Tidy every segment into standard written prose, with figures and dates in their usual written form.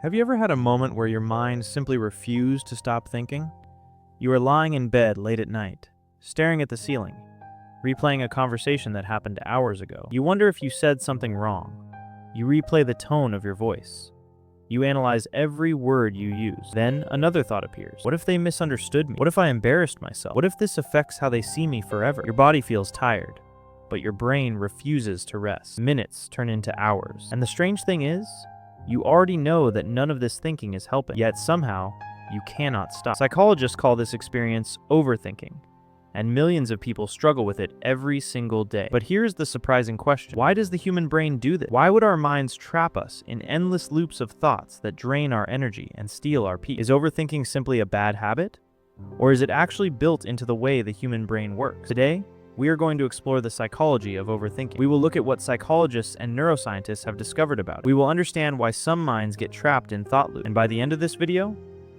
Have you ever had a moment where your mind simply refused to stop thinking? You are lying in bed late at night, staring at the ceiling, replaying a conversation that happened hours ago. You wonder if you said something wrong. You replay the tone of your voice. You analyze every word you use. Then another thought appears. What if they misunderstood me? What if I embarrassed myself? What if this affects how they see me forever? Your body feels tired, but your brain refuses to rest. Minutes turn into hours. And the strange thing is, you already know that none of this thinking is helping, yet somehow you cannot stop. Psychologists call this experience overthinking, and millions of people struggle with it every single day. But here's the surprising question. Why does the human brain do this? Why would our minds trap us in endless loops of thoughts that drain our energy and steal our peace? Is overthinking simply a bad habit? Or is it actually built into the way the human brain works? Today, we are going to explore the psychology of overthinking. We will look at what psychologists and neuroscientists have discovered about it. We will understand why some minds get trapped in thought loops. And by the end of this video,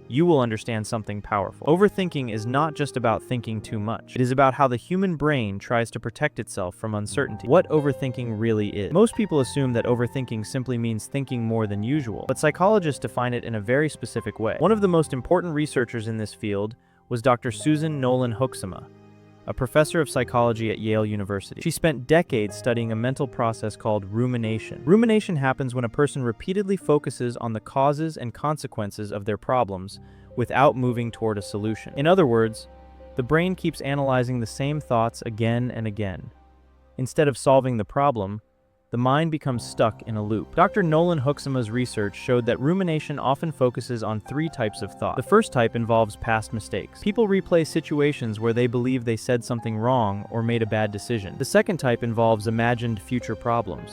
you will understand something powerful. Overthinking is not just about thinking too much. It is about how the human brain tries to protect itself from uncertainty. What overthinking really is. Most people assume that overthinking simply means thinking more than usual, but psychologists define it in a very specific way. One of the most important researchers in this field was Dr. Susan Nolan Hoeksema, a professor of psychology at Yale University. She spent decades studying a mental process called rumination. Rumination happens when a person repeatedly focuses on the causes and consequences of their problems without moving toward a solution. In other words, the brain keeps analyzing the same thoughts again and again. Instead of solving the problem, the mind becomes stuck in a loop. Dr. Nolan Hoeksema's research showed that rumination often focuses on three types of thought. The first type involves past mistakes. People replay situations where they believe they said something wrong or made a bad decision. The second type involves imagined future problems.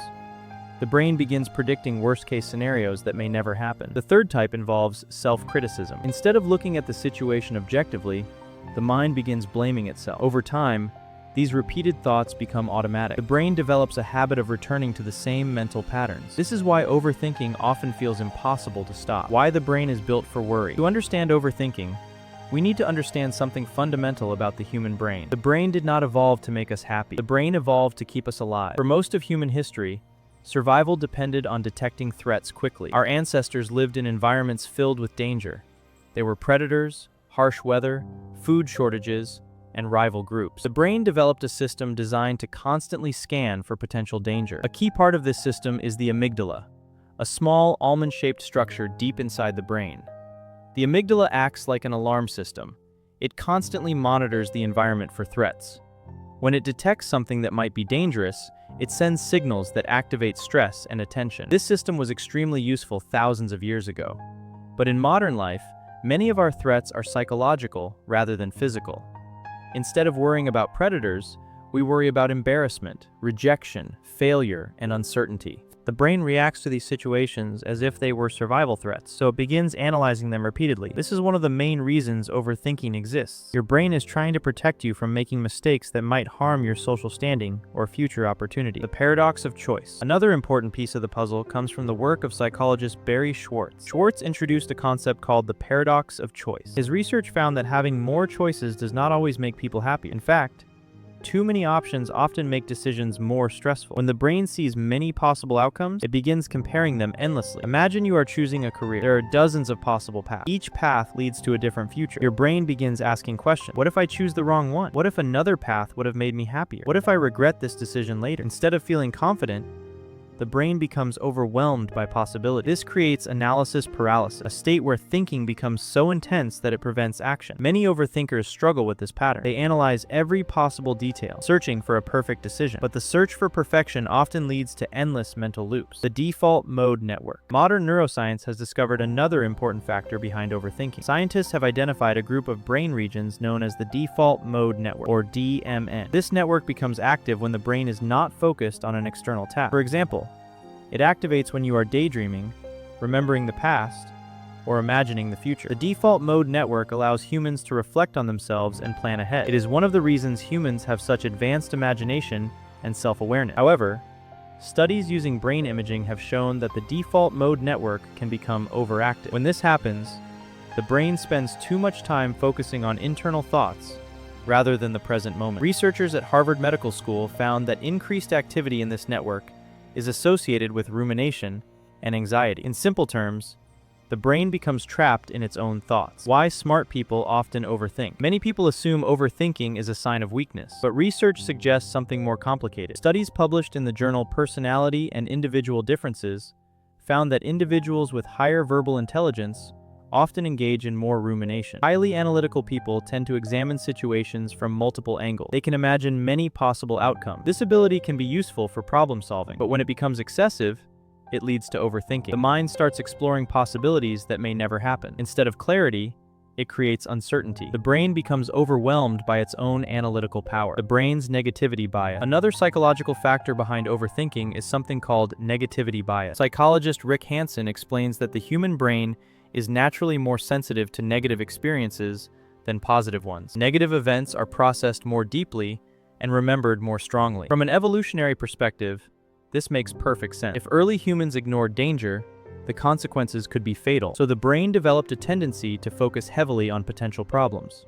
The brain begins predicting worst-case scenarios that may never happen. The third type involves self-criticism. Instead of looking at the situation objectively, the mind begins blaming itself. Over time, these repeated thoughts become automatic. The brain develops a habit of returning to the same mental patterns. This is why overthinking often feels impossible to stop. Why the brain is built for worry. To understand overthinking, we need to understand something fundamental about the human brain. The brain did not evolve to make us happy. The brain evolved to keep us alive. For most of human history, survival depended on detecting threats quickly. Our ancestors lived in environments filled with danger. There were predators, harsh weather, food shortages, and rival groups. The brain developed a system designed to constantly scan for potential danger. A key part of this system is the amygdala, a small almond-shaped structure deep inside the brain. The amygdala acts like an alarm system. It constantly monitors the environment for threats. When it detects something that might be dangerous, it sends signals that activate stress and attention. This system was extremely useful thousands of years ago. But in modern life, many of our threats are psychological rather than physical. Instead of worrying about predators, we worry about embarrassment, rejection, failure, and uncertainty. The brain reacts to these situations as if they were survival threats, so it begins analyzing them repeatedly. This is one of the main reasons overthinking exists. Your brain is trying to protect you from making mistakes that might harm your social standing or future opportunity. The paradox of choice. Another important piece of the puzzle comes from the work of psychologist Barry Schwartz. Schwartz introduced a concept called the paradox of choice. His research found that having more choices does not always make people happy. In fact, too many options often make decisions more stressful. When the brain sees many possible outcomes, it begins comparing them endlessly. Imagine you are choosing a career. There are dozens of possible paths. Each path leads to a different future. Your brain begins asking questions. What if I choose the wrong one? What if another path would have made me happier? What if I regret this decision later? Instead of feeling confident, the brain becomes overwhelmed by possibility. This creates analysis paralysis, a state where thinking becomes so intense that it prevents action. Many overthinkers struggle with this pattern. They analyze every possible detail, searching for a perfect decision. But the search for perfection often leads to endless mental loops. The default mode network. Modern neuroscience has discovered another important factor behind overthinking. Scientists have identified a group of brain regions known as the default mode network, or DMN. This network becomes active when the brain is not focused on an external task. For example, it activates when you are daydreaming, remembering the past, or imagining the future. The default mode network allows humans to reflect on themselves and plan ahead. It is one of the reasons humans have such advanced imagination and self-awareness. However, studies using brain imaging have shown that the default mode network can become overactive. When this happens, the brain spends too much time focusing on internal thoughts rather than the present moment. Researchers at Harvard Medical School found that increased activity in this network is associated with rumination and anxiety. In simple terms, The brain becomes trapped in its own thoughts. Why smart people often overthink. Many people assume overthinking is a sign of weakness, but research suggests something more complicated. Studies published in the journal Personality and Individual Differences found that individuals with higher verbal intelligence often engage in more rumination. Highly analytical people tend to examine situations from multiple angles. They can imagine many possible outcomes. This ability can be useful for problem solving, but when it becomes excessive, it leads to overthinking. The mind starts exploring possibilities that may never happen. Instead of clarity, it creates uncertainty. The brain becomes overwhelmed by its own analytical power. The brain's negativity bias. Another psychological factor behind overthinking is something called negativity bias. Psychologist Rick Hansen explains that the human brain is naturally more sensitive to negative experiences than positive ones. Negative events are processed more deeply and remembered more strongly. From an evolutionary perspective, this makes perfect sense. If early humans ignored danger, the consequences could be fatal. So the brain developed a tendency to focus heavily on potential problems.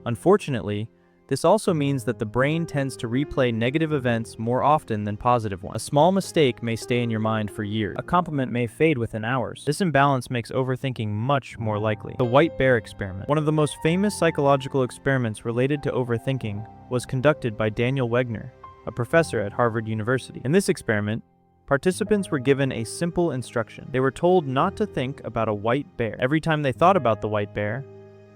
Unfortunately, this also means that the brain tends to replay negative events more often than positive ones. A small mistake may stay in your mind for years. A compliment may fade within hours. This imbalance makes overthinking much more likely. The white bear experiment. One of the most famous psychological experiments related to overthinking was conducted by Daniel Wegner, a professor at Harvard University. In this experiment, participants were given a simple instruction. They were told not to think about a white bear. Every time they thought about the white bear,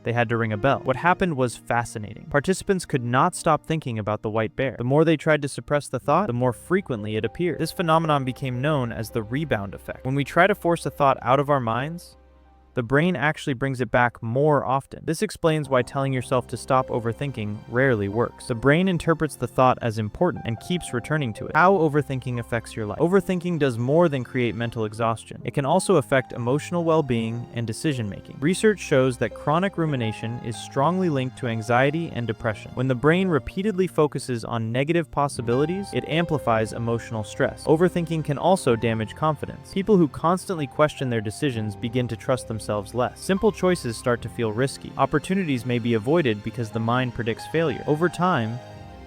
they had to ring a bell. What happened was fascinating. Participants could not stop thinking about the white bear. The more they tried to suppress the thought, the more frequently it appeared. This phenomenon became known as the rebound effect. When we try to force a thought out of our minds, the brain actually brings it back more often. This explains why telling yourself to stop overthinking rarely works. The brain interprets the thought as important and keeps returning to it. How overthinking affects your life. Overthinking does more than create mental exhaustion. It can also affect emotional well-being and decision-making. Research shows that chronic rumination is strongly linked to anxiety and depression. When the brain repeatedly focuses on negative possibilities, it amplifies emotional stress. Overthinking can also damage confidence. People who constantly question their decisions begin to trust themselves less. Simple choices start to feel risky. Opportunities may be avoided because the mind predicts failure. Over time,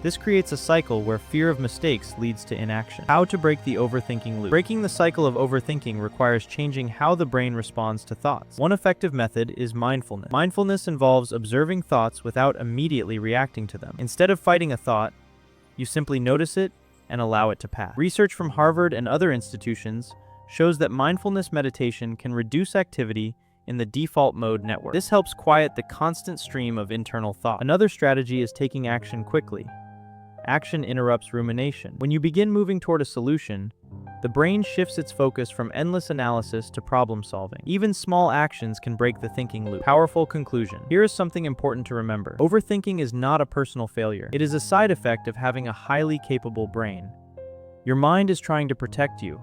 this creates a cycle where fear of mistakes leads to inaction. How to break the overthinking loop. Breaking the cycle of overthinking requires changing how the brain responds to thoughts. One effective method is mindfulness. Mindfulness involves observing thoughts without immediately reacting to them. Instead of fighting a thought, you simply notice it and allow it to pass. Research from Harvard and other institutions shows that mindfulness meditation can reduce activity in the default mode network. This helps quiet the constant stream of internal thought. Another strategy is taking action quickly. Action interrupts rumination. When you begin moving toward a solution, the brain shifts its focus from endless analysis to problem solving. Even small actions can break the thinking loop. Powerful conclusion. Here is something important to remember. Overthinking is not a personal failure. It is a side effect of having a highly capable brain. Your mind is trying to protect you.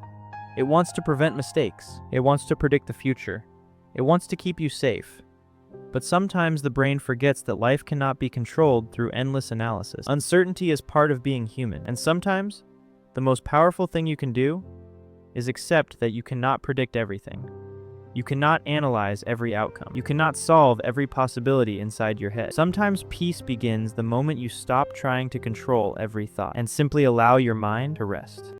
It wants to prevent mistakes. It wants to predict the future. It wants to keep you safe. But sometimes the brain forgets that life cannot be controlled through endless analysis. Uncertainty is part of being human, and sometimes the most powerful thing you can do is accept that you cannot predict everything. You cannot analyze every outcome. You cannot solve every possibility inside your head. Sometimes peace begins the moment you stop trying to control every thought and simply allow your mind to rest.